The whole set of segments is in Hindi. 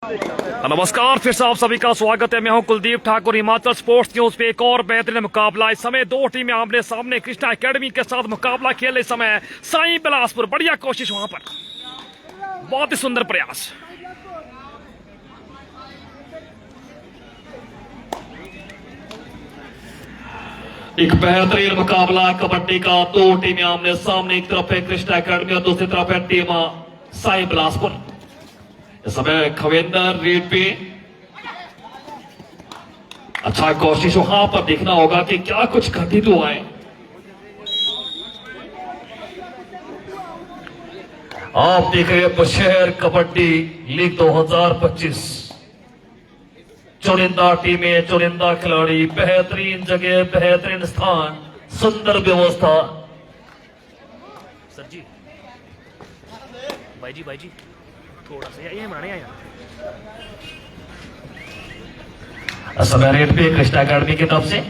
नमस्कार, फिर से आप सभी का स्वागत है। मैं हूं कुलदीप ठाकुर। हिमाचल स्पोर्ट्स न्यूज पे एक और बेहतरीन मुकाबला। इस समय दो टीमें आमने सामने कृष्णा एकेडमी के साथ मुकाबला खेल इस समय साई बिलासपुर। बढ़िया कोशिश वहां पर, बहुत ही सुंदर प्रयास। एक बेहतरीन मुकाबला कबड्डी का। दो टीमें आमने सामने, एक तरफ है कृष्णा एकेडमी और दूसरी तरफ है टीम साई बिलासपुर। इस समय खवेंदर रेड पे अच्छा कोशिश वहां पर देखना होगा कि क्या कुछ घटित हुआ है। आप देख रहे हैं बुशहर कबड्डी लीग 2025। चुनिंदा टीमें, चुनिंदा खिलाड़ी, बेहतरीन जगह, बेहतरीन स्थान, सुंदर व्यवस्था। सर जी, भाई जी थोड़ा सा ये बनाने आया। समय रेट पे कृष्णा एकेडमी की तरफ से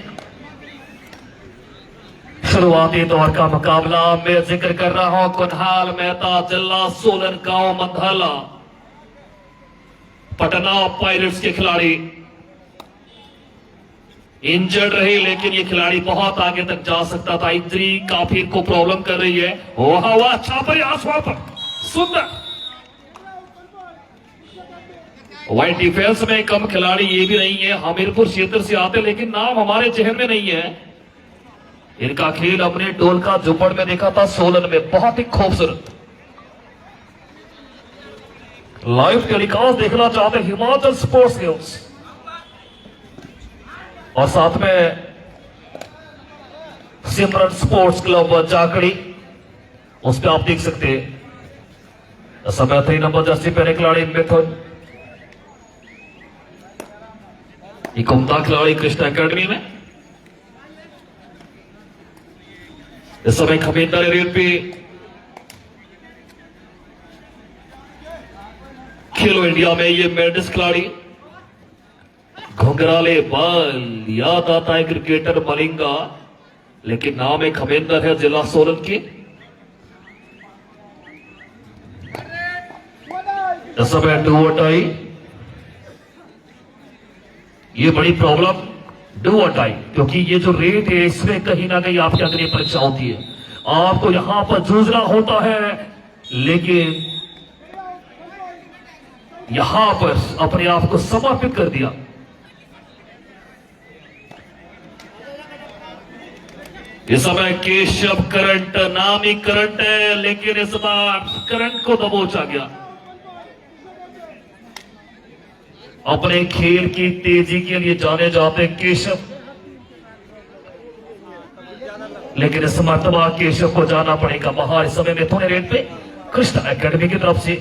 शुरुआती दौर का मुकाबला मैं जिक्र कर रहा हूं। कुनहाल मेहता, जिला सोलन, गांव मंधाला, पटना पायरेट्स के खिलाड़ी इंजर्ड रहे, लेकिन ये खिलाड़ी बहुत आगे तक जा सकता था। इंजरी काफी इनको प्रॉब्लम कर रही है। वाह वाह, अच्छा प्रयास वहां पर, सुंदर। वाइट डिफेंस में कम खिलाड़ी ये भी नहीं है, हमीरपुर क्षेत्र से आते, लेकिन नाम हमारे जहन में नहीं है। इनका खेल अपने डोलका झुपड़ में देखा था, सोलन में, बहुत ही खूबसूरत। लाइव टेलीकास्ट देखना चाहते हिमाचल स्पोर्ट्स न्यूज और साथ में सिमरन स्पोर्ट्स क्लब जाकड़ी, उस पर आप देख सकते हैं। समय 3 नंबर जर्सी पहने खिलाड़ी मिथुन, कुमता खिलाड़ी कृष्णा एकेडमी में। इस समय खमेंदर रेल पे खेलो इंडिया में ये मेडल्स खिलाड़ी। घुंघराले बाल याद आता है क्रिकेटर मलिंगा, लेकिन नाम एक खमेंदर है, जिला सोलन की। इस समय डुओटाई, ये बड़ी प्रॉब्लम डू और डाई, क्योंकि ये जो रेट है इसमें कहीं ना कहीं आपकी अग्नि परीक्षा होती है। आपको यहां पर जूझना होता है, लेकिन यहां पर अपने आप को समर्पित कर दिया। इस समय केशव करंट, नाम ही करंट है, लेकिन इस बार करंट को दबोचा गया। अपने खेल की तेजी के लिए जाने जाते केशव, लेकिन इस मर्तबा केशव को जाना पड़ेगा बाहर। इस समय मिथुन रेड पे कृष्णा एकेडमी की तरफ से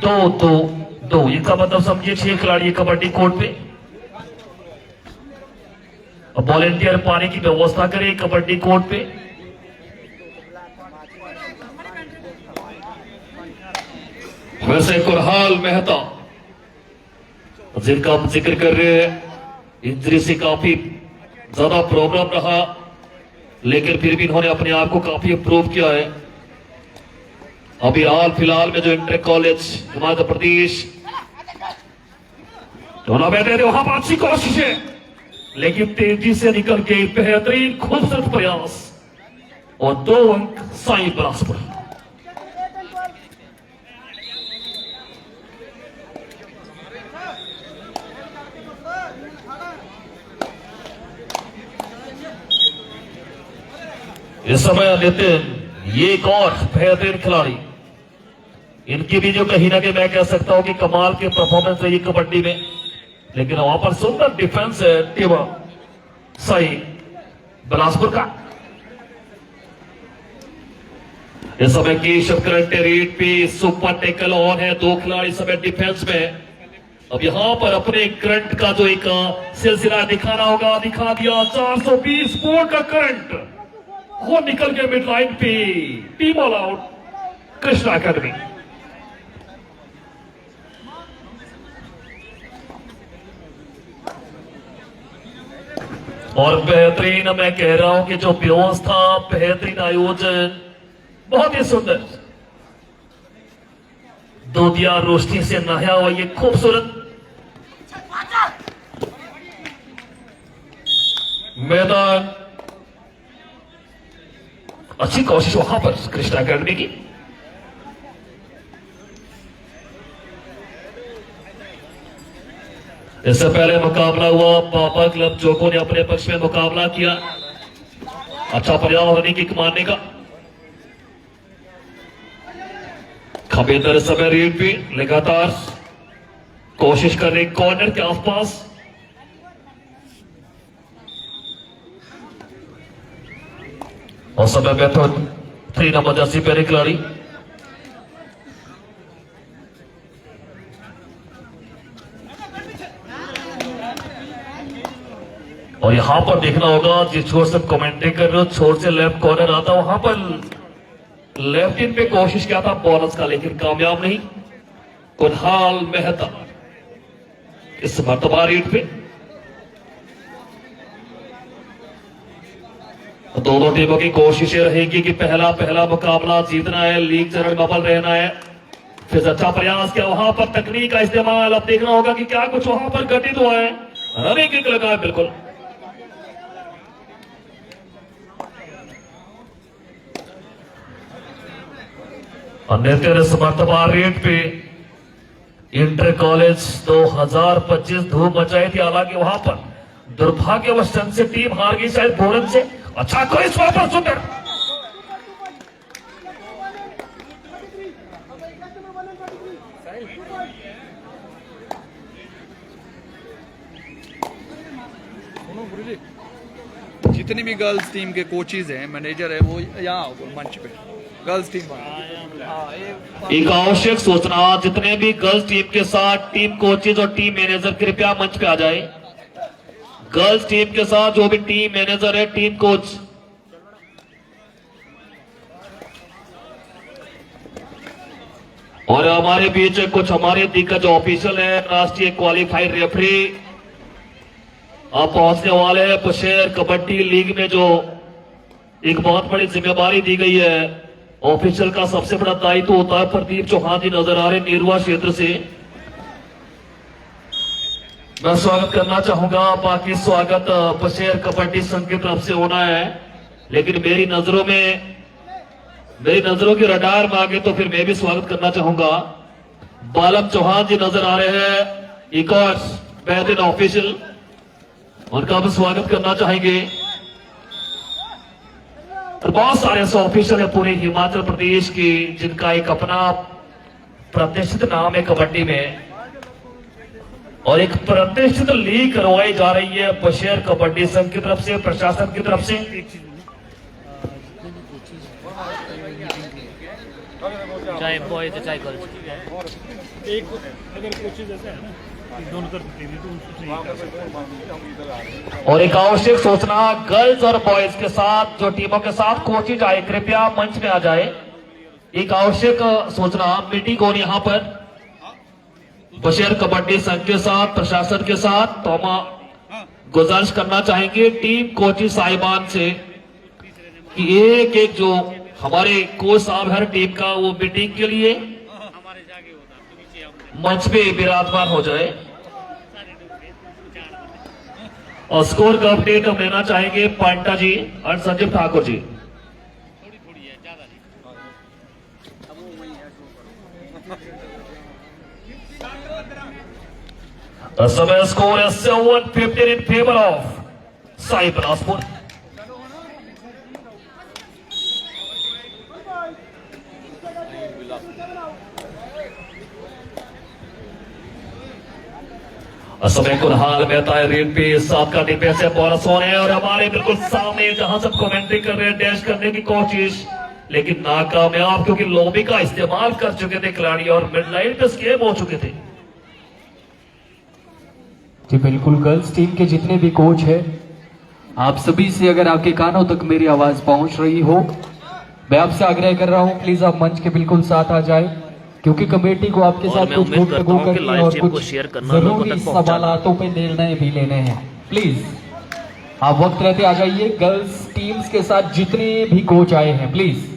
2-2-2, इसका मतलब समझिए 6 खिलाड़ी कबड्डी कोर्ट पे। वॉलेंटियर पाने की व्यवस्था करें कबड्डी कोर्ट पे। वैसे कुरहाल मेहता, जिनका हम जिक्र कर रहे हैं, इंजरी से काफी ज्यादा प्रॉब्लम रहा, लेकिन फिर भी इन्होंने अपने आप को काफी इंप्रूव किया है। अभी हाल फिलहाल में जो inter college Himachal Pradesh tournament है, वहां पर अच्छी कोशिश है, लेकिन तेजी से निकल के बेहतरीन खूबसूरत प्रयास और 2 अंक साई बिलासपुर। इस समय नितिन, ये एक और बेहतरीन खिलाड़ी, इनकी भी जो कहीं ना कहीं मैं कह सकता हूं कि कमाल के परफॉर्मेंस है ये कबड्डी में, लेकिन वहां पर सुंदर डिफेंस है टीम साई बिलासपुर का। इस समय केशव करंट रेट पे सुपर टेकल ऑन है, 2 खिलाड़ी समय डिफेंस में। अब यहां पर अपने करंट का जो एक सिलसिला दिखाना होगा, दिखा दिया। 420 वोल्ट का करंट वो निकल गया मिड लाइन पे, team all out Krishna academy. और बेहतरीन मैं कह रहा हूं कि जो व्यवस्था, बेहतरीन आयोजन, बहुत ही सुंदर। दो दिया रोशनी से नहाया हुआ ये खूबसूरत मैदान। अच्छी कोशिश वहां पर कृष्णा अकेडमी की। इससे पहले मुकाबला हुआ पापा क्लब जोको ने अपने पक्ष में मुकाबला किया। अच्छा प्रयास रनिंग किक मारने का। खबेदर इस समय रीड पे लगातार कोशिश कर रहे कॉर्नर के आसपास। और समय मेथड 3 नंबर जर्सी पहले खिलाड़ी। और यहां पर देखना होगा जिस छोर से कमेंट्री कर रहे हो, छोर से लेफ्ट कॉर्नर आता वहां पर लेफ्ट इन पे कोशिश किया था बॉलर्स का, लेकिन कामयाब नहीं। कुनहाल मेहता इस मर्तबा रीड पे। दोनों टीमों की कोशिशें रहेगी कि पहला मुकाबला जीतना है, लीग चरण में अव्वल रहना है। फिर अच्छा प्रयास किया वहां पर, तकनीक का इस्तेमाल। अब देखना होगा कि क्या कुछ वहां पर घटित हुआ है। रनिंग किक लगा है बिल्कुल। मर्तबा रेट पे इंटर कॉलेज 2025 धूम मचाई थी, हालांकि वहां पर दुर्भाग्यवश से टीम हार गई शायद बोरन से। अच्छा कोई पर सुंदर जितनी भी गर्ल्स टीम के कोचेज हैं, मैनेजर है, वो यहाँ मंच पे गर्ल्स टीम। एक आवश्यक सूचना, जितने भी गर्ल्स टीम के साथ टीम कोचेज और टीम मैनेजर कृपया मंच पे आ जाए। गर्ल्स टीम के साथ जो भी टीम मैनेजर है, टीम कोच, और हमारे बीच कुछ हमारे दिग्गज ऑफिशियल है, राष्ट्रीय क्वालिफाइड रेफरी अब पहुंचने वाले हैं। पुशेर कबड्डी लीग में जो एक बहुत बड़ी जिम्मेदारी दी गई है, ऑफिशियल का सबसे बड़ा दायित्व होता है। प्रदीप चौहान जी नजर आ रहे नीरवा क्षेत्र से। मैं स्वागत करना चाहूंगा। बाकी स्वागत पुशेर कबड्डी संघ की तरफ से होना है, लेकिन मेरी नजरों की रडार में आगे तो फिर मैं भी स्वागत करना चाहूंगा। बालक चौहान जी नजर आ रहे हैं, एक और बेहतरीन ऑफिशियल, उनका भी स्वागत करना चाहेंगे। और बहुत सारे ऐसे ऑफिशियल है पूरे हिमाचल प्रदेश की, जिनका एक अपना प्रतिष्ठित नाम है कबड्डी में, और एक प्रतिष्ठित लीग करवाई जा रही है पुशेर कबड्डी संघ की तरफ से, प्रशासन की तरफ से। चाहे बॉयज चाहे गर्ल्स, एक अगर कोचेज ऐसे है ना दोनों तरफ। और एक आवश्यक सूचना, गर्ल्स और बॉयज के साथ जो टीमों के साथ कोचेज आए कृपया मंच में आ जाए। एक आवश्यक सूचना, मीटिंग हो रही यहां पर पुशेर कबड्डी संघ के साथ, प्रशासन के साथ। तो हम गुजारिश करना चाहेंगे टीम कोचेज साहिबान से कि एक जो हमारे कोच साहब हर टीम का, वो मीटिंग के लिए मंच पे विराजमान हो जाए। और स्कोर का अपडेट हम लेना चाहेंगे पांटा जी और संजीव ठाकुर जी। समय स्कोर है 7-15 in favour of Sai Bilaspur. समय कुनहाल मेहता है रेड पे, साथ का डिफेंस है बोनस होने, और हमारे बिल्कुल सामने जहां सब कमेंट्री कर रहे हैं डैश करने की कोशिश, लेकिन नाकामयाब, क्योंकि लॉबी का इस्तेमाल कर चुके थे खिलाड़ी और मिडलाइन पे स्केप हो चुके थे। जी बिल्कुल, गर्ल्स टीम के जितने भी कोच है, आप सभी से अगर आपके कानों तक मेरी आवाज पहुंच रही हो, मैं आपसे आग्रह कर रहा हूं प्लीज आप मंच के बिल्कुल साथ आ जाए, क्योंकि कमेटी को आपके साथ कुछ गुफ्तगू करनी और कुछ जरूरी सवालों पे निर्णय भी लेने हैं। प्लीज आप वक्त रहते आ जाइए। गर्ल्स टीम्स के साथ जितने भी कोच आए हैं प्लीज।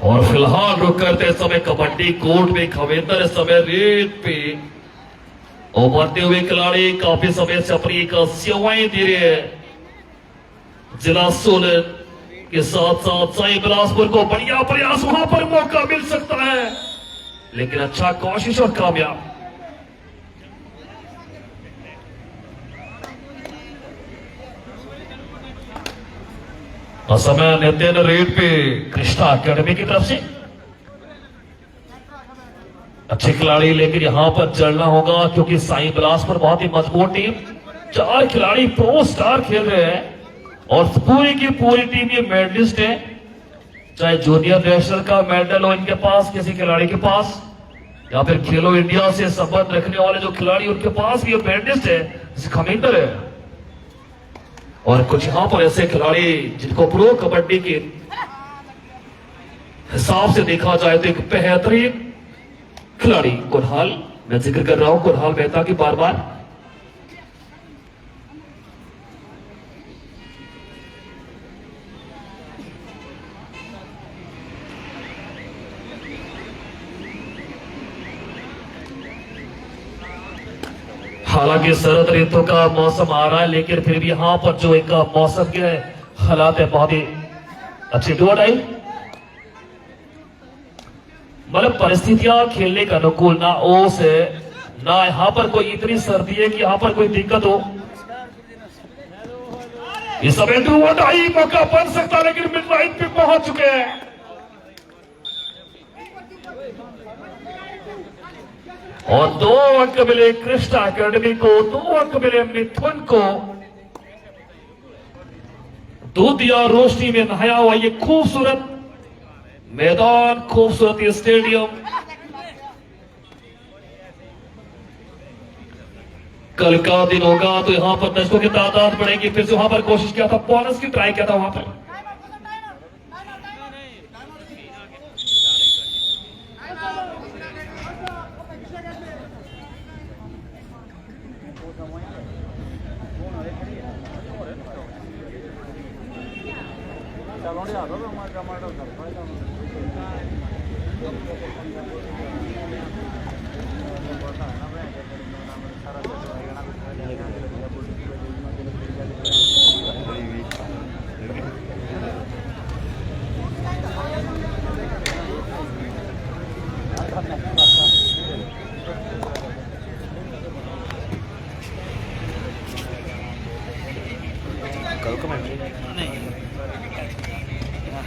और फिलहाल रुक करते समय कबड्डी कोर्ट में खवेंदर इस समय रेत पे उभरते हुए खिलाड़ी काफी समय से अपनी एक सेवाएं दे रहे हैं। जिला सोलन के साथ साथ साई बिलासपुर को बढ़िया प्रयास, वहां पर मौका मिल सकता है, लेकिन अच्छा कोशिश और कामयाब। समय नितिन रेड पे कृष्णा अकेडमी की तरफ से अच्छे खिलाड़ी, लेकिन यहां पर चलना होगा क्योंकि साई बिलासपुर बहुत ही मजबूत टीम, 4 खिलाड़ी प्रो स्टार खेल रहे हैं और पूरी की पूरी टीम ये मेडलिस्ट है। चाहे जूनियर नेशनल का मेडल हो इनके पास, किसी खिलाड़ी के पास, या फिर खेलो इंडिया से संबंध रखने वाले जो खिलाड़ी उनके पास भी ये मेडलिस्ट है, जैसे खमींदर है। और कुछ यहां पर ऐसे खिलाड़ी जिनको प्रो कबड्डी के हिसाब से देखा जाए तो एक बेहतरीन खिलाड़ी कुरहाल, मैं जिक्र कर रहा हूं कुरहाल मेहता की बार बार। हालांकि शरद ऋतु का मौसम आ रहा है, लेकिन फिर भी यहां पर जो एक मौसम के हालात है बहुत ही अच्छी डोर आई, मतलब परिस्थितियां खेलने का अनुकूल ना ओस है ना यहां पर कोई इतनी सर्दी है कि यहां पर कोई दिक्कत हो। इस समय डूवट आई, मौका बन सकता, लेकिन मिडनाइट पे पहुंच चुके हैं। और 2 अंक मिले कृष्णा अकेडमी को, 2 अंक मिले मिथुन को। दूध या रोशनी में नहाया हुआ ये खूबसूरत मैदान, खूबसूरत ये स्टेडियम, कल का दिन होगा तो यहां पर दर्शकों की तादाद बढ़ेगी। फिर से वहां पर कोशिश किया था, बोनस की ट्राई किया था वहां पर।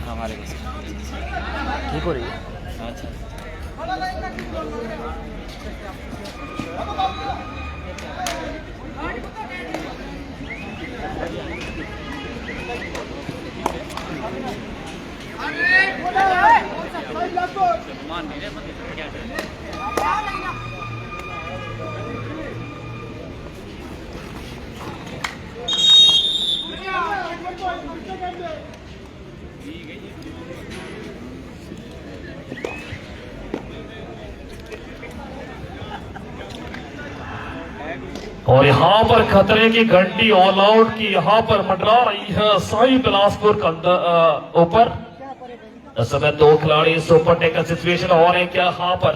हमारे ठीक हो रही है। अच्छा और यहां पर खतरे की घंटी ऑल आउट की यहां पर मंडरा रही है साई बिलासपुर का ऊपर। इस समय 2 खिलाड़ी सुपर टेकल सिचुएशन और है क्या, यहां पर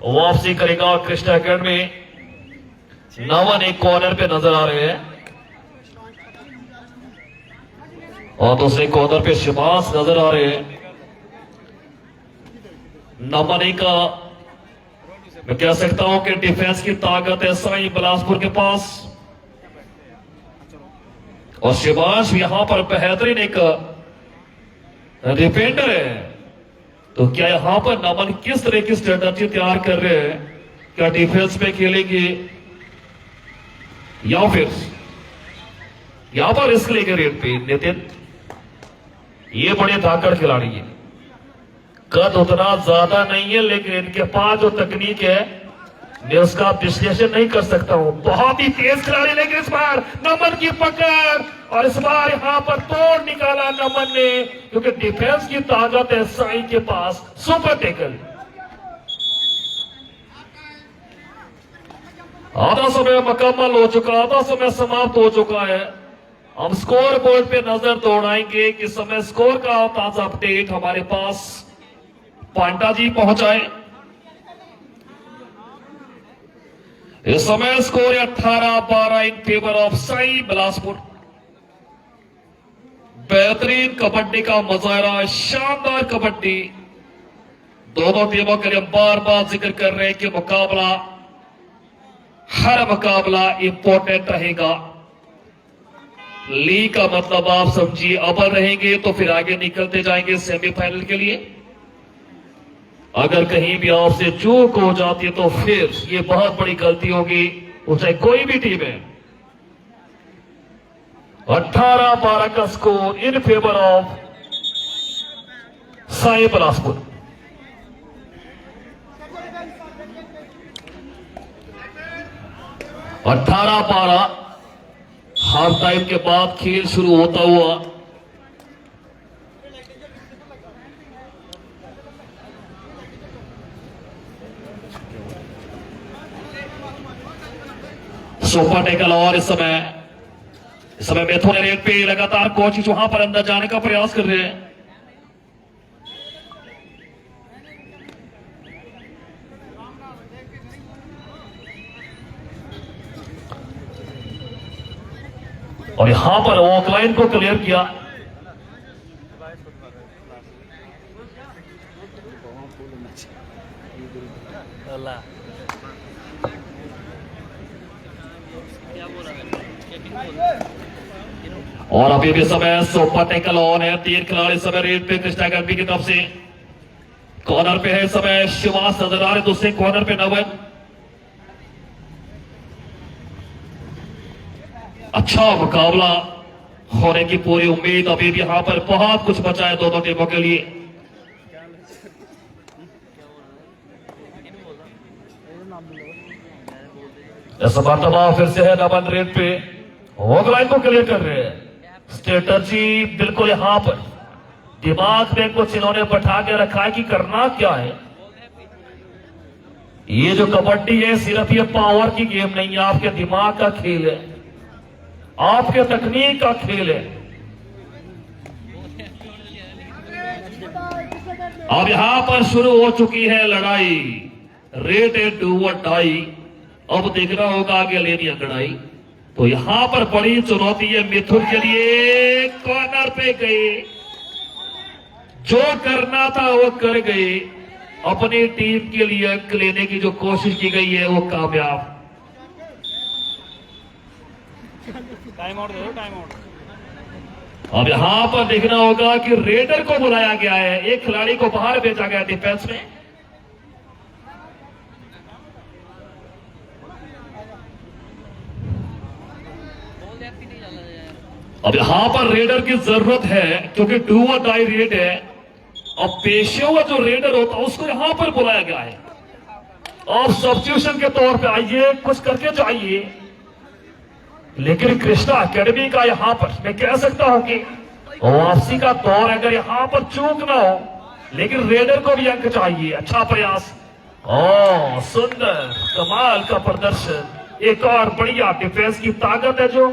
वापसी करेगा कृष्णा अकेडमी। नवन एक कॉर्नर पे नजर आ रहे हैं और दूसरे कॉर्नर पे शिबास नजर आ रहे हैं। नमन का मैं कह सकता हूं कि डिफेंस की ताकत है साई बिलासपुर के पास, और शिबाश यहां पर बेहतरीन एक डिफेंडर है। तो क्या यहां पर नमन किस तरह की स्ट्रेटजी तैयार कर रहे हैं, क्या डिफेंस पे खेलेंगे या फिर यहां पर रिस्क लेंगे रेड पे। नितिन ये बड़े धाकड़ खिलाड़ी है, कद उतना ज्यादा नहीं है, लेकिन इनके पास जो तकनीक है मैं उसका विश्लेषण नहीं कर सकता हूं। बहुत ही तेज खिलाड़ी, लेकिन इस बार नमन की पकड़, और इस बार यहां पर तोड़ निकाला नमन ने, क्योंकि डिफेंस की ताकत है साई के पास। Super tackle. आधा समय मुकम्मल हो चुका, आधा समय समाप्त हो चुका है। हम स्कोर बोर्ड पे नजर दौड़ाएंगे कि समय स्कोर का ताजा अपडेट हमारे पास पांडा जी पहुंचाए। इस समय स्कोर है 18-12 in favour of Sai Bilaspur. बेहतरीन कबड्डी का मुजाहरा, शानदार कबड्डी। दोनों टीमों के लिए बार बार जिक्र कर रहे हैं कि मुकाबला, हर मुकाबला इंपॉर्टेंट रहेगा। लीग का मतलब आप समझिए, अव्वल रहेंगे तो फिर आगे निकलते जाएंगे सेमीफाइनल के लिए। अगर कहीं भी आपसे चूक हो जाती है तो फिर ये बहुत बड़ी गलती होगी, चाहे कोई भी टीम है। 18-12 का score in favour of Sai Bilaspur. अठारह 12 हाफ टाइम के बाद खेल शुरू होता हुआ सुपर टेकल। और इस समय मेथों ने रेट पे लगातार कोशिश वहां पर अंदर जाने का प्रयास कर रहे हैं। और यहां पर ऑफलाइन को क्लियर किया। और अभी भी समय सुपर टेकल ऑन है। 3 खिलाड़ी समय रेड पे कृष्णा अकेडमी की तरफ से कॉर्नर पे है। समय शिवास नजर आ रहे, दूसरे कॉर्नर पे नवन। अच्छा मुकाबला होने की पूरी उम्मीद। अभी भी यहां पर बहुत कुछ बचा है दोनों टीमों के लिए। इस मरतबा फिर से है नवन रेड पे, ऑफलाइन को क्लियर कर रहे हैं। स्ट्रेटजी बिल्कुल यहां पर दिमाग में कुछ इन्होंने बैठा के रखा है कि करना क्या है। ये जो कबड्डी है सिर्फ ये पावर की गेम नहीं है, आपके दिमाग का खेल है, आपके तकनीक का खेल है। अब यहां पर शुरू हो चुकी है लड़ाई, रेड एंड डू और डाई। अब देखना होगा आगे लेनी अंगड़ाई। तो यहां पर बड़ी चुनौती है मिथुन के लिए। कॉर्नर पे गए, जो करना था वो कर गए। अपनी टीम के लिए अंक लेने की जो कोशिश की गई है वो कामयाब। टाइम आउट दे दो, टाइम आउट। अब यहां पर देखना होगा कि रेडर को बुलाया गया है, एक खिलाड़ी को बाहर भेजा गया डिफेंस में। अब यहां पर रेडर की जरूरत है क्योंकि डू और डाई रेड है। अब पेशेवर जो रेडर होता है उसको यहां पर बुलाया गया है। और सब्स्टिट्यूशन के तौर पे आइए, कुछ करके जाइए। लेकिन कृष्णा एकेडमी का यहां पर मैं कह सकता हूं कि वापसी का दौर, अगर यहां पर चूक ना हो, लेकिन रेडर को भी अंक चाहिए। अच्छा प्रयास, ओ सुंदर, कमाल का प्रदर्शन। एक और बढ़िया डिफेंस की ताकत है जो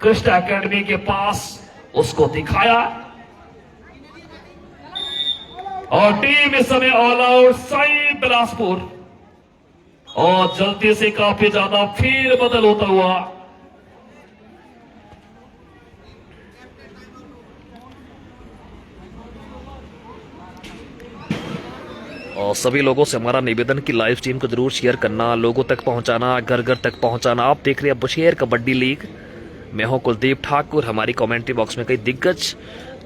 कृष्णा एकेडमी के पास, उसको दिखाया। और टीम इस समय ऑल आउट साई बिलासपुर। और जल्दी से काफी ज्यादा फिर बदल होता हुआ और सभी लोगों से हमारा निवेदन कि लाइव स्ट्रीम को जरूर शेयर करना, लोगों तक पहुंचाना, घर घर तक पहुंचाना। आप देख रहे हैं बशेर कबड्डी लीग। मैं हूं कुलदीप ठाकुर। हमारी कमेंट्री बॉक्स में कई दिग्गज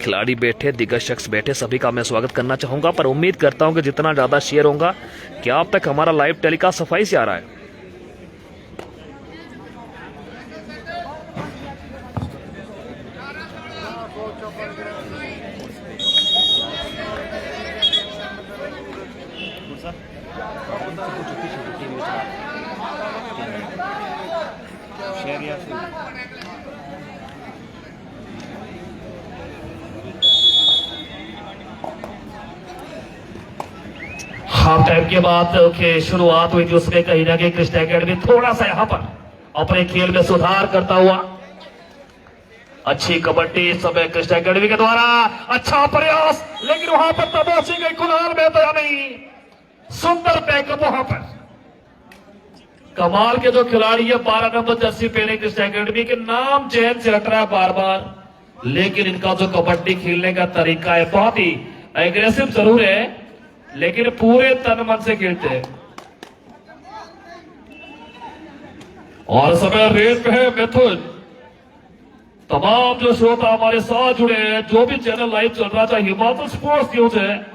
खिलाड़ी बैठे, दिग्गज शख्स बैठे, सभी का मैं स्वागत करना चाहूंगा। पर उम्मीद करता हूं कि जितना ज़्यादा शेयर होगा, क्या आप तक हमारा लाइव टेलीकास्ट सफाई से आ रहा है। हाफ टाइम के बाद शुरुआत हुई थी उसमें कहीं ना कहीं कृष्णा एकेडमी थोड़ा सा यहां पर अपने खेल में सुधार करता हुआ अच्छी कबड्डी इस समय कृष्णा अकेडमी के द्वारा, अच्छा प्रयास, लेकिन वहां पर तबाशी गई कुणाल मेहता नहीं, सुंदर बैकअप वहां पर। कमाल के जो खिलाड़ी है 12 नंबर जर्सी पहने कृष्णा अकेडमी के, नाम चैन से हट रहा है बार बार, लेकिन इनका जो कबड्डी खेलने का तरीका है बहुत ही एग्रेसिव जरूर है, लेकिन पूरे तन मन से खेलते हैं। और समय रेत पे है मिथुन। तमाम जो श्रोता हमारे साथ जुड़े हैं, जो भी चैनल लाइव चल रहा है, हिमाचल स्पोर्ट्स न्यूज है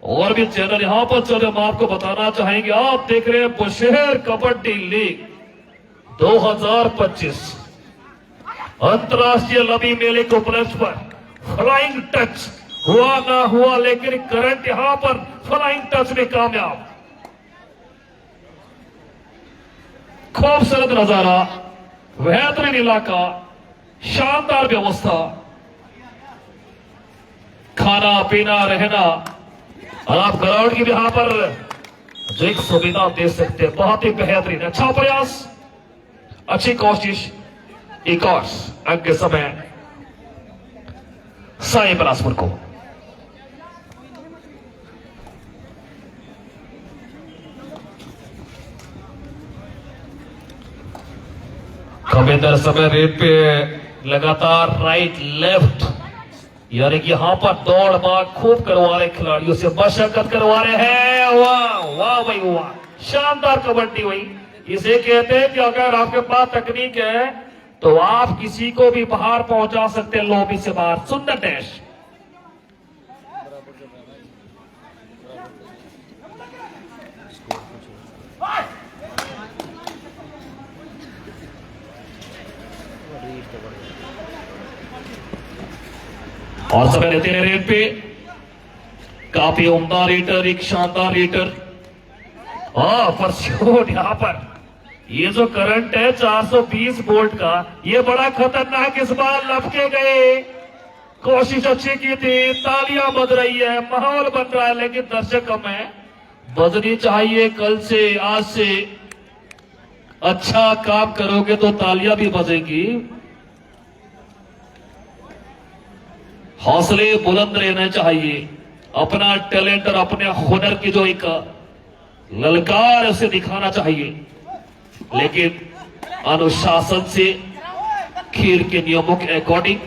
और भी चैनल यहां पर चल रहे, हम आपको बताना चाहेंगे, आप देख रहे हैं बुशहर कबड्डी लीग 2025 अंतरराष्ट्रीय लवी मेले के उपलक्ष्य पर फ्लाइंग टच हुआ ना हुआ, लेकिन करंट यहां पर फ्लाइंग टच में कामयाब। खूबसूरत नजारा, बेहतरीन इलाका, शानदार व्यवस्था, खाना पीना रहना, और आप ग्राउंड की भी यहां पर जो एक सुविधा दे सकते हैं, बहुत ही बेहतरीन। अच्छा प्रयास, अच्छी कोशिश, एक और अंक के समय साई बिलासपुर को। कमेंदर समय रेत पे लगातार राइट लेफ्ट, यानी कि यहां पर दौड़ भाग खूब करवा रहे, खिलाड़ियों से मशक्कत करवा रहे हैं। वाह वाह भाई वाह, शानदार कबड्डी हुई। इसे कहते हैं कि अगर आपके पास तकनीक है तो आप किसी को भी बाहर पहुंचा सकते हैं, लॉबी से बाहर। सुंदर डैश, और समय रहते हैं रेट पे, काफी उम्दा रेटर, एक शानदार रेटर। फॉर यहां पर ये जो करंट है 420 वोल्ट का, ये बड़ा खतरनाक, इस बार लपके गए। कोशिश अच्छी की थी, तालियां बज रही है, माहौल बन रहा है, लेकिन दर्शक कम है। बजनी चाहिए कल से, आज से अच्छा काम करोगे तो तालियां भी बजेगी। हौसले बुलंद रहना चाहिए, अपना टैलेंट और अपने हुनर की जो एक ललकार है उसे दिखाना चाहिए, लेकिन अनुशासन से, खेल के नियमों के अकॉर्डिंग।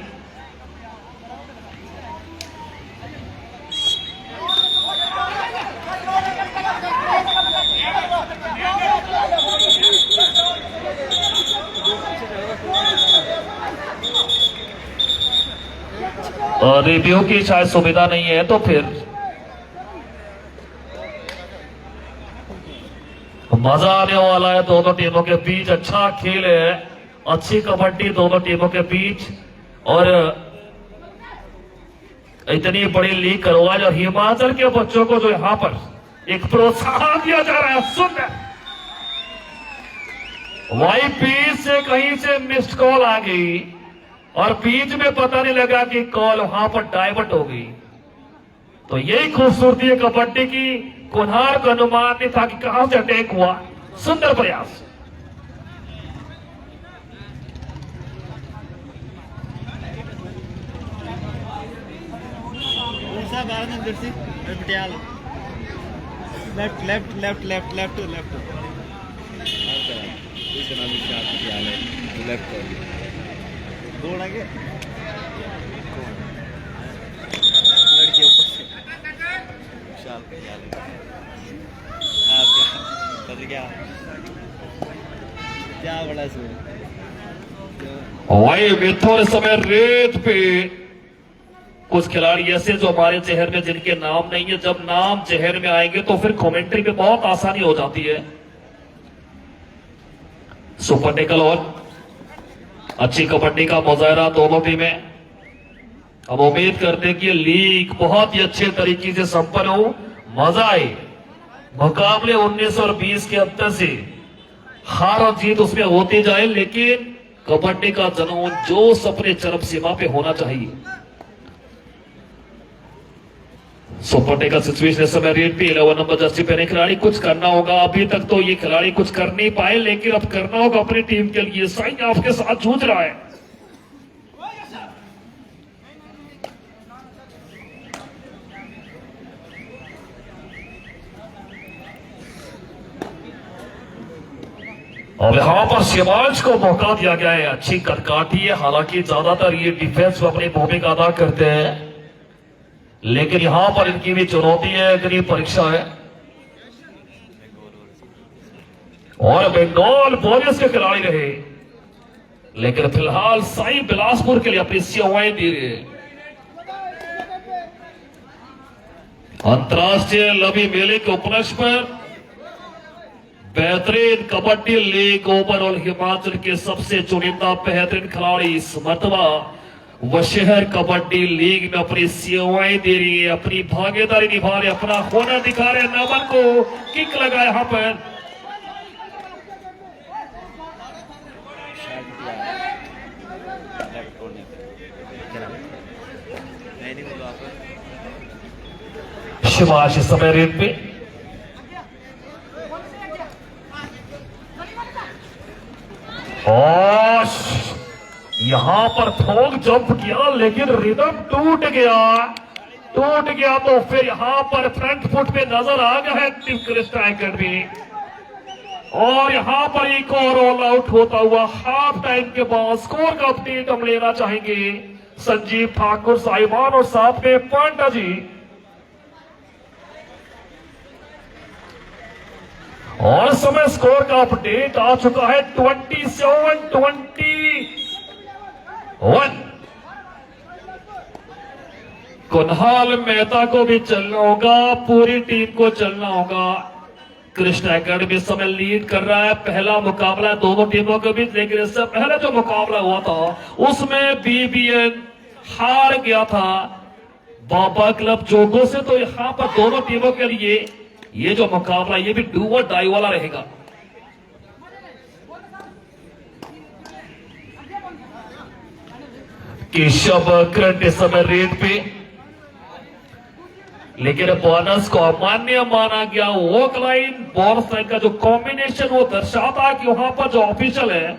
रिव्यू की शायद सुविधा नहीं है, तो फिर मजा आने वाला है दोनों टीमों के बीच। अच्छा खेल है, अच्छी कबड्डी दोनों टीमों के बीच, और इतनी बड़ी लीग करवाई, और हिमाचल के बच्चों को जो यहां पर एक प्रोत्साहन दिया जा रहा है। सुंदर वाई बीच से कहीं से मिस्ड कॉल आ गई और बीच में पता नहीं लगा कि कॉल वहां पर डाइवर्ट हो गई। तो यही खूबसूरती है कबड्डी की, कुन्हार का अनुमान नहीं था कि कहां से अटैक हुआ। सुंदर प्रयास, Patiala left left left left left to left दौड़ आगे लड़के ऊपर से विशाल क्या बड़ा सूर वाई मिथुन समय रेत पे। कुछ खिलाड़ी ऐसे जो हमारे चेहरे में जिनके नाम नहीं है, जब नाम चेहरे में आएंगे तो फिर कमेंट्री में बहुत आसानी हो जाती है। सुपर टेकल और अच्छी कबड्डी का मुजाहरा दोनों टीमें। हम उम्मीद करते हैं कि लीग बहुत ही अच्छे तरीके से संपन्न हो, मजा आए। मुकाबले 19 और 20 के अंतर से हार और जीत उसमें होती जाए, लेकिन कबड्डी का जुनून जोश अपने चरम सीमा पे होना चाहिए। सुपर टेकल सिचुएशन इस समय रेड पे 11 नंबर जर्सी पहने खिलाड़ी कुछ करना होगा। अभी तक तो ये खिलाड़ी कुछ कर नहीं पाए, लेकिन अब करना होगा अपनी टीम के लिए। साइन आपके साथ जूझ रहा है। अब यहां पर शिवांश को मौका दिया गया है, अच्छी कदकाठी है, हालांकि ज्यादातर ये डिफेंस में अपनी भूमिका अदा करते हैं, लेकिन यहां पर इनकी भी चुनौती है, गरीब परीक्षा है। और बंगाल बॉलिंग के खिलाड़ी रहे, लेकिन फिलहाल साई बिलासपुर के लिए अपनी सेवाएं दे रहे हैं। अंतर्राष्ट्रीय लवी मेले के उपलक्ष्य पर बेहतरीन कबड्डी लीग ओवरऑल हिमाचल के सबसे चुनिंदा बेहतरीन खिलाड़ी इस मरतबा वह शहर कबड्डी लीग में अपनी सेवाएं दे रही है, अपनी भागीदारी निभा रहे, अपना हुनर दिखा रहे। नमन को किक लगा यहां पर, शिवाश इस समय रेट पे और यहां पर फोक जंप किया, लेकिन रिदम टूट गया तो फिर यहां पर फ्रंट फुट पे नजर आ गया है टीम कृष्णा एकेडमी। और यहां पर एक और ऑल आउट होता हुआ हाफ टाइम के बाद स्कोर का अपडेट हम लेना चाहेंगे। संजीव ठाकुर साहिबान और साथ में पांडा जी। और समय स्कोर का अपडेट आ चुका है 27-21। कुणाल मेहता को भी चलना होगा, पूरी टीम को चलना होगा। कृष्णा एकेडमी इस समय लीड कर रहा है, पहला मुकाबला है दोनों टीमों के बीच, लेकिन इससे पहले जो मुकाबला हुआ था उसमें बीबीएन हार गया था बाबा क्लब जोगो से। तो यहां पर दोनों टीमों के लिए ये जो मुकाबला ये भी डू और डाई वाला रहेगा। केशव करंट इस समय रेड पे, लेकिन बोनस को अमान्य माना गया। वॉक लाइन बोनस लाइन का जो कॉम्बिनेशन वो दर्शाता है कि वहां पर जो ऑफिशियल है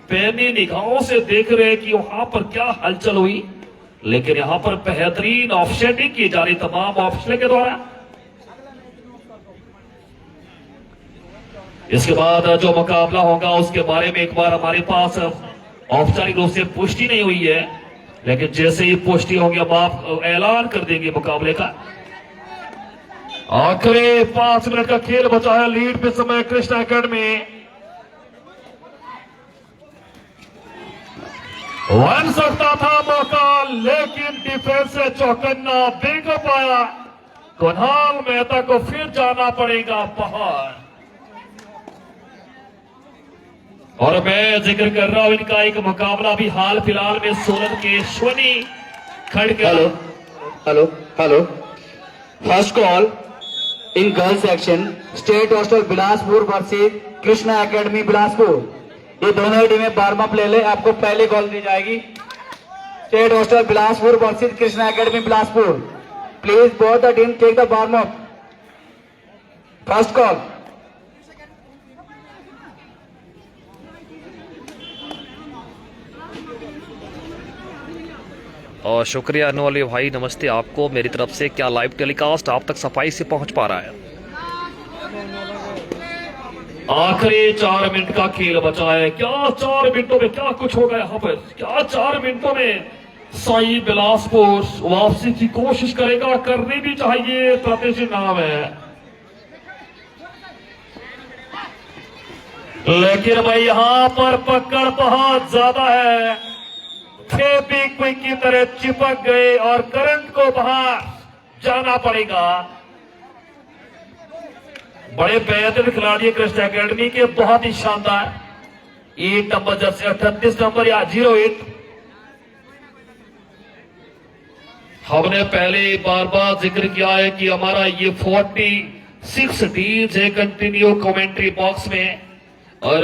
पैनी निगाहों से देख रहे हैं कि वहां पर क्या हलचल हुई, लेकिन यहां पर बेहतरीन ऑफसेटिंग की जा रही तमाम ऑफिशियल के द्वारा। इसके बाद जो मुकाबला होगा उसके बारे में एक बार हमारे पास औपचारिक रूप से पुष्टि नहीं हुई है, लेकिन जैसे ही पुष्टि होगी अब आप ऐलान कर देंगे मुकाबले का। आखिरी 5 मिनट का खेल बचा है, लीड पे समय कृष्णा एकेडमी। बन सकता था मौका, लेकिन डिफेंस से चौकन्ना बिग पाया। कुणाल मेहता को फिर जाना पड़ेगा बाहर। और मैं जिक्र कर रहा हूं इनका एक मुकाबला भी हाल फिलहाल में सोलन के Shwani Khadka. Hello first call in girls section state hostel Bilaspur versus Krishna academy Bilaspur. ये दोनों टीमें वार्म अप ले ले, आपको पहली कॉल दी जाएगी। State hostel Bilaspur versus Krishna academy Bilaspur. Please both the team take the warm up. First call. और शुक्रिया अनुअली भाई, नमस्ते आपको मेरी तरफ से। क्या लाइव टेलीकास्ट आप तक सफाई से पहुंच पा रहा है? आखिरी 4 मिनट का खेल बचा है। क्या 4 मिनटों में क्या कुछ होगा यहाँ पर? क्या 4 मिनटों में साई बिलासपुर वापसी की कोशिश करेगा? करनी भी चाहिए, प्रतिष्ठित नाम है, लेकिन भाई यहां पर पकड़ बहुत ज्यादा है। फेविक्विक की तरह चिपक गए और करंट को बाहर जाना पड़ेगा। बड़े बेहतरीन खिलाड़ी कृष्णा एकेडमी के, बहुत ही शानदार। 8 नंबर जर्सी 38 नंबर या 08। हमने पहले बार बार जिक्र किया है कि हमारा ये 46 टीम्स है कंटिन्यू कमेंट्री बॉक्स में, और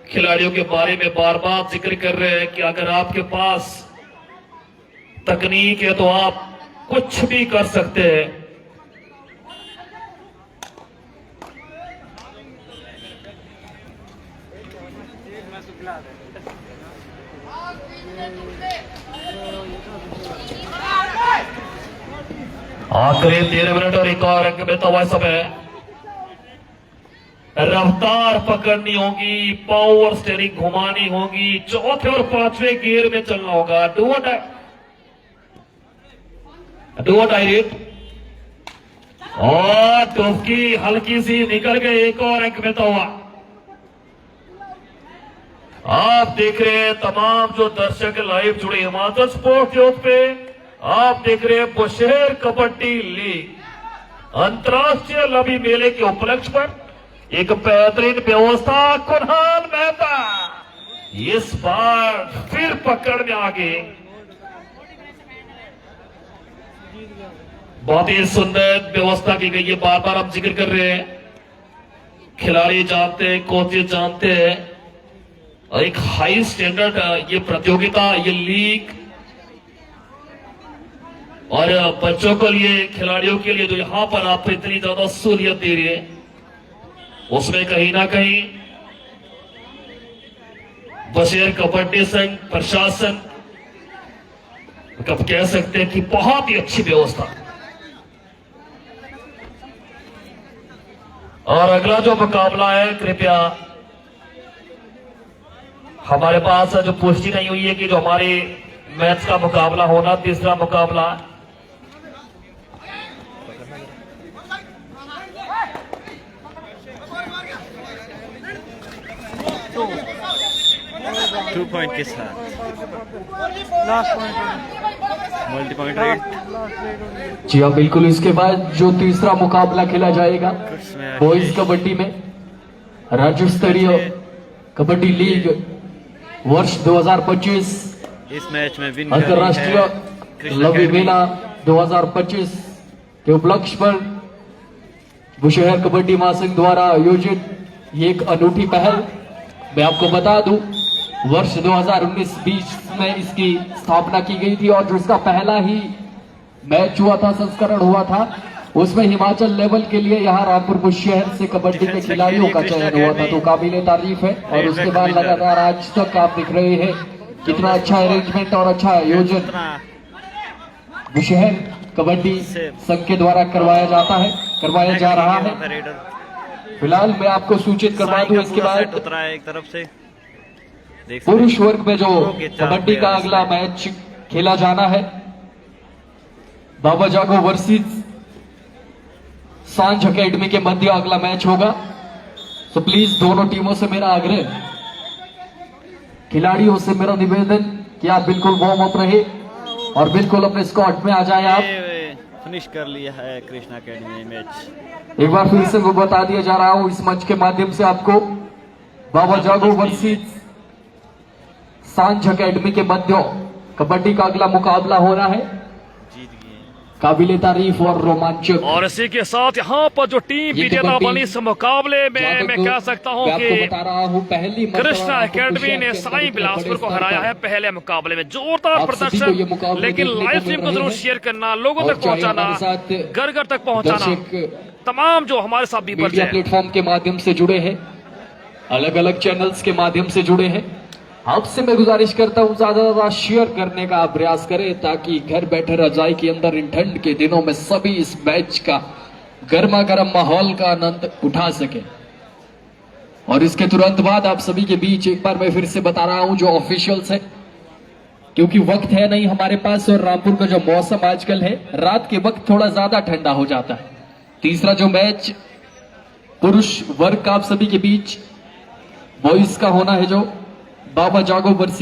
खिलाड़ियों के बारे में बार बार जिक्र कर रहे हैं कि अगर आपके पास तकनीक है तो आप कुछ भी कर सकते हैं। आखिरी 13 मिनट और एक और अंक में तवा समय रफ्तार पकड़नी होगी, पावर स्टीयरिंग घुमानी होगी, चौथे और पांचवें गियर में चलना होगा। डू और डाई रेट, और टोपकी हल्की सी निकल गई, एक और अंक मिलता हुआ। आप देख रहे हैं तमाम जो दर्शक लाइव जुड़े हिमाचल स्पोर्ट्स न्यूज पे, आप देख रहे हैं बुशहर कबड्डी लीग अंतर्राष्ट्रीय लवी मेले के उपलक्ष्य पर एक बेहतरीन व्यवस्था। कुनहान मेहता इस बार फिर पकड़ में आगे, बहुत ही सुंदर व्यवस्था की गई है। बार बार हम जिक्र कर रहे हैं, खिलाड़ी जानते हैं, कोचेज जानते हैं, और एक हाई स्टैंडर्ड ये प्रतियोगिता, ये लीग, और बच्चों के लिए, खिलाड़ियों के लिए जो यहां पर आपको इतनी ज्यादा सहूलियत दे रही है, उसमें कहीं ना कहीं बुशहर कबड्डी संघ प्रशासन कब कह सकते हैं कि बहुत ही अच्छी व्यवस्था। और अगला जो मुकाबला है, कृपया हमारे पास जो पुष्टि नहीं हुई है कि जो हमारे मैच का मुकाबला होना, तीसरा मुकाबला, टू पॉइंट के साथ मल्टी पॉइंट रेट। जी हाँ, बिल्कुल। इसके बाद जो तीसरा मुकाबला खेला जाएगा बॉयज कबड्डी में, राज्य स्तरीय कबड्डी लीग वर्ष 2025 इस मैच में विन अंतर्राष्ट्रीय लवी मेला 2025 के उपलक्ष्य पर बुशहर कबड्डी महासंघ द्वारा आयोजित ये एक अनूठी पहल। मैं आपको बता दूं, वर्ष 2019-20 में इसकी स्थापना की गई थी, और जो इसका पहला ही मैच हुआ था, संस्करण हुआ था, उसमें हिमाचल लेवल के लिए यहाँ रामपुर बुशहर से कबड्डी के खिलाड़ियों का चयन हुआ था, तो काबिले तारीफ है। और उसके बाद लगातार आज तक आप देख रहे हैं कितना अच्छा अरेंजमेंट और अच्छा आयोजन बुशहर कबड्डी संघ के द्वारा करवाया जा रहा है। फिलहाल मैं आपको सूचित करवा दूं, इसके बाद एक तरफ से पुरुष वर्ग में जो कबड्डी का अगला मैच खेला जाना है, बाबा जागो वर्सेस सांझ अकेडमी के मध्य अगला मैच होगा। तो प्लीज दोनों टीमों से मेरा आग्रह, खिलाड़ियों से मेरा निवेदन कि आप बिल्कुल वार्म अप रहे और बिल्कुल अपने स्क्वाड में आ जाए। आप फिनिश कर लिया है कृष्णा अकेडमी मैच। एक बार फिर से वो बता दिया जा रहा हूं इस मंच के माध्यम से आपको, बाबा जागो वर्सेस सांझ अकेडमी के मध्य कबड्डी का अगला मुकाबला हो रहा है। काबिले तारीफ और रोमांचक। और इसी के साथ यहाँ पर जो टीम विजेता बनी इस मुकाबले में मैं कह सकता हूँ कि बता रहा हूँ, पहली कृष्णा अकेडमी ने साई बिलासपुर को हराया है पहले मुकाबले में। जोरदार प्रदर्शन, लेकिन लाइव स्ट्रीम को जरूर शेयर करना, लोगों तक पहुँचाना, घर घर तक पहुँचाना। तमाम जो हमारे साथ भी प्लेटफॉर्म के माध्यम से जुड़े हैं, अलग अलग चैनल्स के माध्यम से जुड़े हैं, आपसे मैं गुजारिश करता हूं ज्यादा से ज्यादा शेयर करने का प्रयास करें, ताकि घर बैठे रजाई के अंदर इन ठंड के दिनों में सभी इस मैच का गर्मा गर्म माहौल का आनंद उठा सके। और इसके तुरंत बाद आप सभी के बीच एक बार मैं फिर से बता रहा हूं जो ऑफिशियल्स है, क्योंकि वक्त है नहीं हमारे पास, और रामपुर का जो मौसम आजकल है, रात के वक्त थोड़ा ज्यादा ठंडा हो जाता है। तीसरा जो मैच पुरुष वर्ग का आप सभी के बीच बॉयज का होना है, जो बाबा जागो वर्सेस